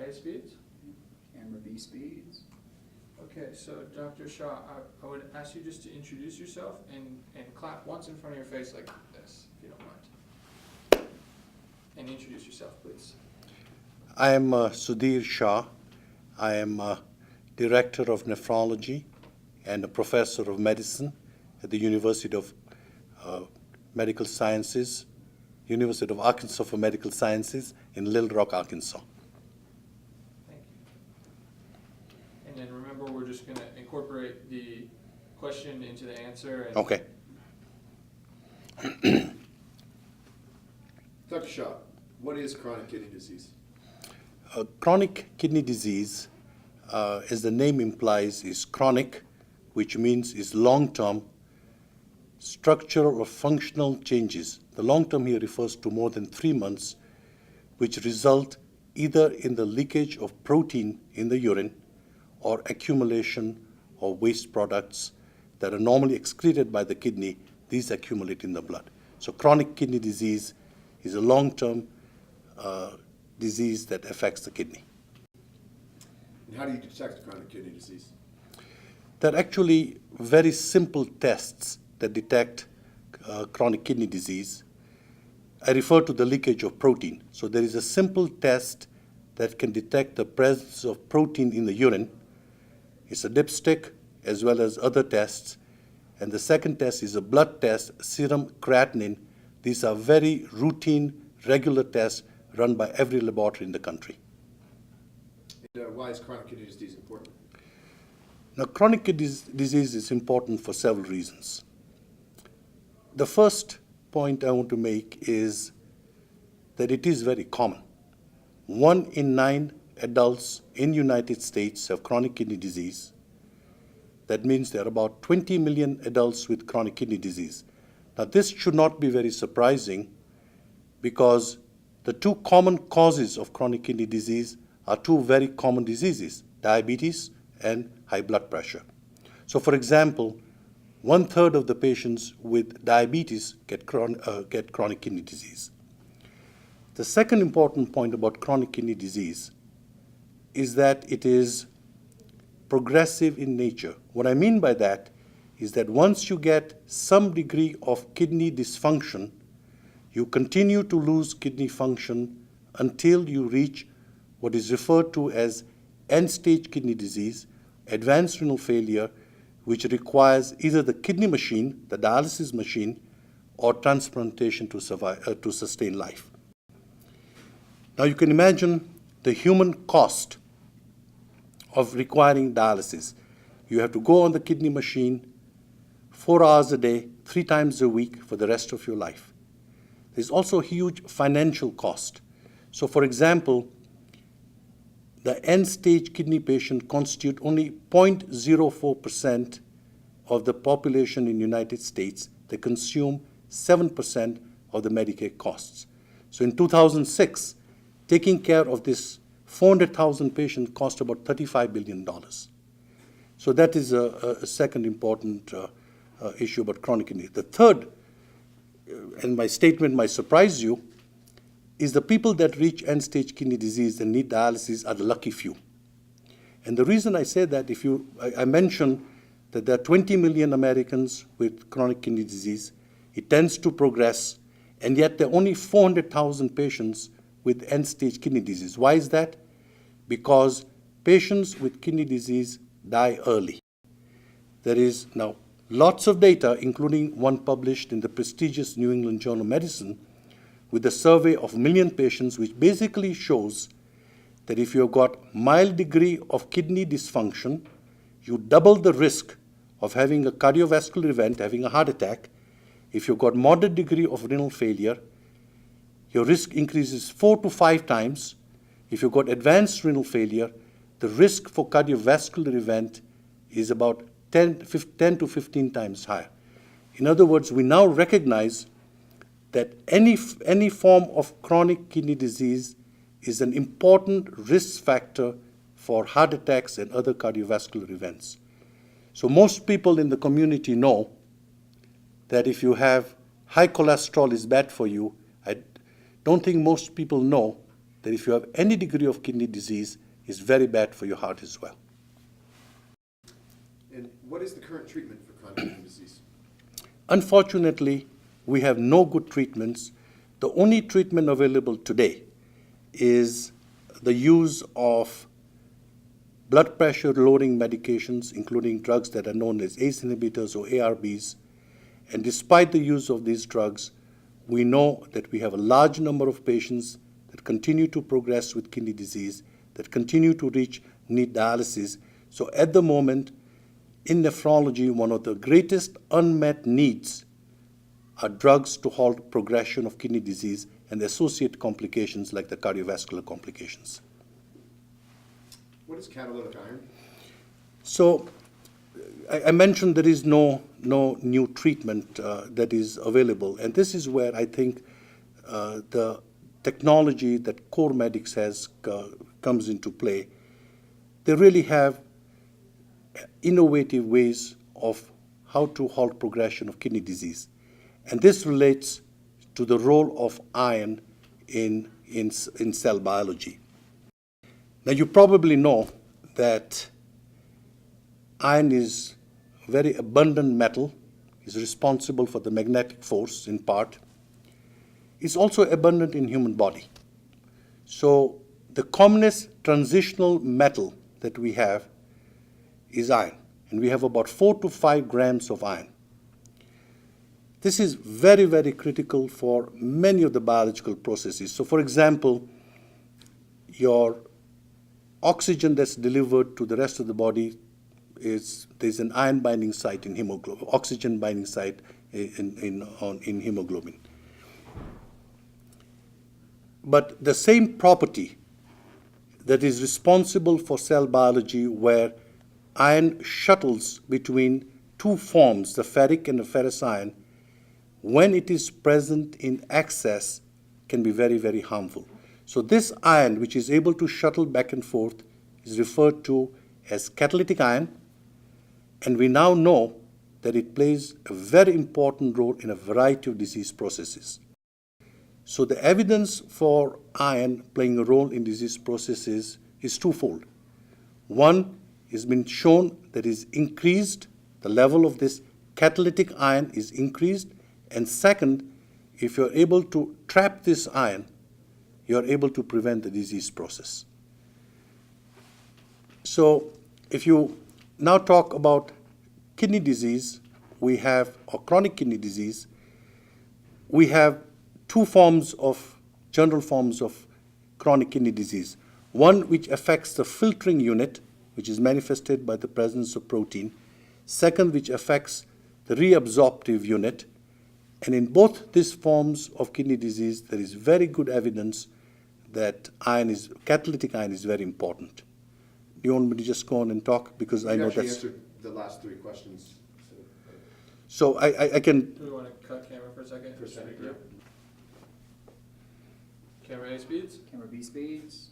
A speeds? Camera B speeds. Okay, so Dr. Shah, I would ask you just to introduce yourself and clap once in front of your face like this, if you don't mind. And introduce yourself, please. I am Sudhir Shah. I am Director of Nephrology and a Professor of Medicine at the University of Medical Sciences, University of Arkansas for Medical Sciences in Little Rock, Arkansas. Thank you. And then remember, we're just going to incorporate the question into the answer. And Okay. Dr. Shah, what is chronic kidney disease? Chronic kidney disease, as the name implies, is chronic, which means is long-term structural or functional changes. The long-term here refers to more than 3 months, which result either in the leakage of protein in the urine or accumulation of waste products that are normally excreted by the kidney. These accumulate in the blood. So chronic kidney disease is a long-term disease that affects the kidney. And how do you detect chronic kidney disease? There are actually very simple tests that detect chronic kidney disease. I refer to the leakage of protein. So there is a simple test that can detect the presence of protein in the urine. It's a dipstick as well as other tests. And the second test is a blood test, serum creatinine. These are very routine, regular tests run by every laboratory in the country. And why is chronic kidney disease important? Now, chronic kidney disease is important for several reasons. The first point I want to make is that it is very common. 1 in 9 adults in the United States have chronic kidney disease. That means there are about 20 million adults with chronic kidney disease. Now, this should not be very surprising because the two common causes of chronic kidney disease are two very common diseases, diabetes and high blood pressure. So, for example, 1/3 of the patients with diabetes get chronic kidney disease. The second important point about chronic kidney disease is that it is progressive in nature. What I mean by that is that once you get some degree of kidney dysfunction, you continue to lose kidney function until you reach what is referred to as end-stage kidney disease, advanced renal failure, which requires either the kidney machine, the dialysis machine, or transplantation to sustain life. Now you can imagine the human cost of requiring dialysis. You have to go on the kidney machine 4 hours a day, 3 times a week for the rest of your life. There's also a huge financial cost. So for example, the end-stage kidney patient constitute only 0.04% of the population in the United States. They consume 7% of the Medicare costs. So in 2006, taking care of this 400,000 patients cost about $35 billion. So that is a second important issue about chronic kidney. The third, and my statement might surprise you, is the people that reach end-stage kidney disease and need dialysis are the lucky few. And the reason I say that, I mentioned that there are 20 million Americans with chronic kidney disease. It tends to progress, and yet there are only 400,000 patients with end-stage kidney disease. Why is that? Because patients with kidney disease die early. There is now lots of data, including one published in the prestigious New England Journal of Medicine, with a survey of 1 million patients, which basically shows that if you've got mild degree of kidney dysfunction, you double the risk of having a cardiovascular event, having a heart attack. If you've got moderate degree of renal failure, your risk increases 4 to 5 times. If you've got advanced renal failure, the risk for cardiovascular event is about 10 to 15 times higher. In other words, we now recognize that any form of chronic kidney disease is an important risk factor for heart attacks and other cardiovascular events. So most people in the community know that if you have high cholesterol is bad for you. I don't think most people know that if you have any degree of kidney disease, it's very bad for your heart as well. And what is the current treatment for chronic kidney disease? Unfortunately, we have no good treatments. The only treatment available today is the use of blood pressure lowering medications, including drugs that are known as ACE inhibitors or ARBs. And despite the use of these drugs, we know that we have a large number of patients that continue to progress with kidney disease, that continue to need dialysis. So at the moment, in nephrology, one of the greatest unmet needs are drugs to halt progression of kidney disease and the associated complications like the cardiovascular complications. What is catalytic iron? So I mentioned there is no new treatment that is available, and this is where I think the technology that CoreMedics has comes into play. They really have innovative ways of how to halt progression of kidney disease. And this relates to the role of iron in cell biology. Now, you probably know that iron is a very abundant metal, is responsible for the magnetic force in part. It's also abundant in human body. So the commonest transitional metal that we have is iron, and we have about 4 to 5 grams of iron. This is very, very critical for many of the biological processes. So for example, your oxygen that's delivered to the rest of the body there's an iron binding site in hemoglobin, oxygen binding site in hemoglobin. But the same property that is responsible for cell biology, where iron shuttles between two forms, the ferric and the ferrous iron, when it is present in excess, can be very, very harmful. So this iron, which is able to shuttle back and forth, is referred to as catalytic iron, and we now know that it plays a very important role in a variety of disease processes. So the evidence for iron playing a role in disease processes is twofold. One, it's been shown that is increased, the level of this catalytic iron is increased, and second, if you're able to trap this iron, you're able to prevent the disease process. So if you now talk about kidney disease, or chronic kidney disease, we have two general forms of chronic kidney disease. One which affects the filtering unit, which is manifested by the presence of protein. Second, which affects the reabsorptive unit. And in both these forms of kidney disease, there is very good evidence that catalytic iron is very important. Do you want me to just go on and talk? Because I know that's... You answered the last 3 questions. So I can... Do we want to cut camera for a second? For a second, Yeah. Camera A speeds, Camera B speeds.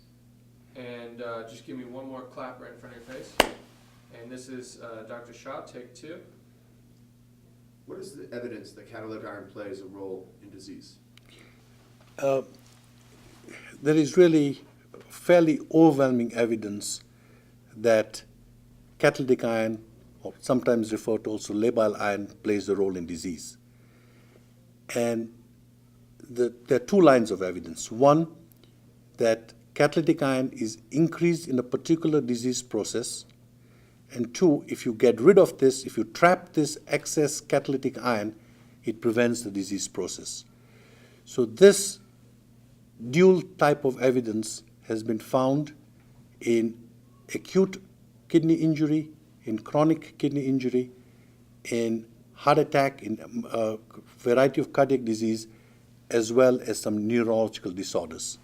and just give me one more clap right in front of your face. And this is Dr. SHAH, take 2. What is the evidence that catalytic iron plays a role in disease? There is really fairly overwhelming evidence that catalytic iron, or sometimes referred to also labile iron, plays a role in disease. And there are 2 lines of evidence. One, that catalytic iron is increased in a particular disease process. And 2, if you get rid of this, if you trap this excess catalytic iron, it prevents the disease process. So this dual type of evidence has been found in acute kidney injury, in chronic kidney injury, in heart attack, in a variety of cardiac disease, as well as some neurological disorders.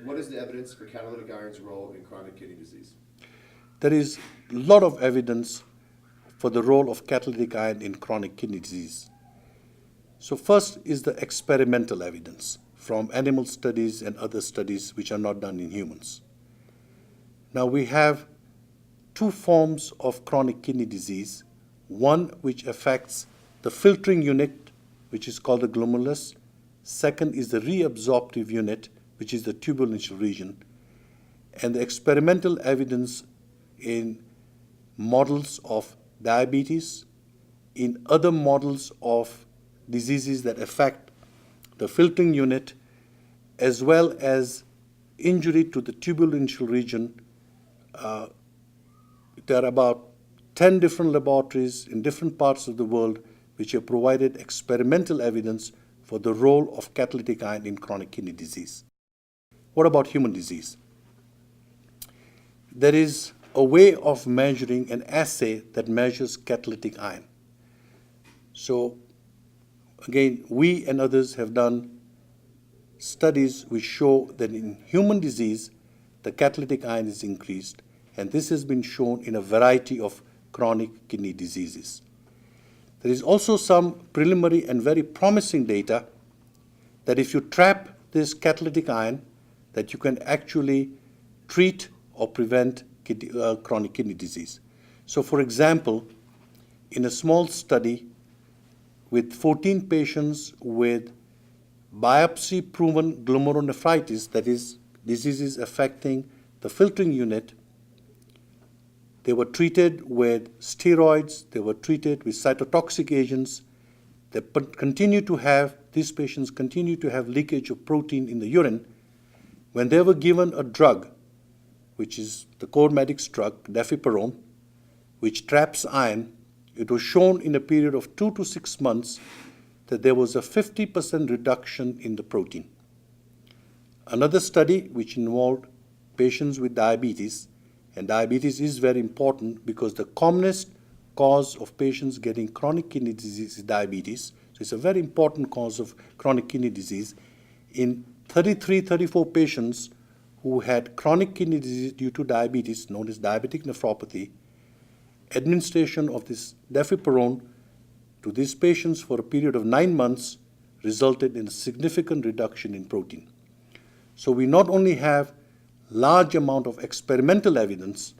What is the evidence for catalytic iron's role in chronic kidney disease? There is a lot of evidence for the role of catalytic iron in chronic kidney disease. So first is the experimental evidence from animal studies and other studies which are not done in humans. Now we have 2 forms of chronic kidney disease, one which affects the filtering unit, which is called the glomerulus, Second is the reabsorptive unit, which is the tubular region. And the experimental evidence in models of diabetes, in other models of diseases that affect the filtering unit, as well as injury to the tubular region. There are about 10 different laboratories in different parts of the world which have provided experimental evidence for the role of catalytic iron in chronic kidney disease. What about human disease? There is a way of measuring an assay that measures catalytic iron. So again, we and others have done studies which show that in human disease, the catalytic iron is increased, and this has been shown in a variety of chronic kidney diseases. There is also some preliminary and very promising data that if you trap this catalytic iron, that you can actually treat or prevent chronic kidney disease. So for example, in a small study with 14 patients with biopsy-proven glomerulonephritis, that is, diseases affecting the filtering unit, they were treated with steroids, they were treated with cytotoxic agents. These patients continue to have leakage of protein in the urine. When they were given a drug, which is the CorMedix drug, defiparone, which traps iron, it was shown in a period of 2 to 6 months that there was a 50% reduction in the protein. Another study which involved patients with diabetes, and diabetes is very important because the commonest cause of patients getting chronic kidney disease is diabetes. So it's a very important cause of chronic kidney disease. In 34 patients who had chronic kidney disease due to diabetes, known as diabetic nephropathy, administration of this defiparone to these patients for a period of 9 months resulted in a significant reduction in protein. So we not only have large amount of experimental evidence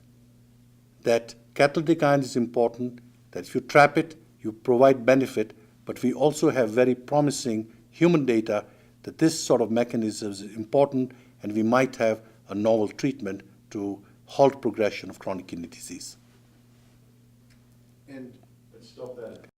that catalytic iron is important, that if you trap it, you provide benefit, but we also have very promising human data that this sort of mechanism is important, and we might have a novel treatment to halt progression of chronic kidney disease. And Let's stop that.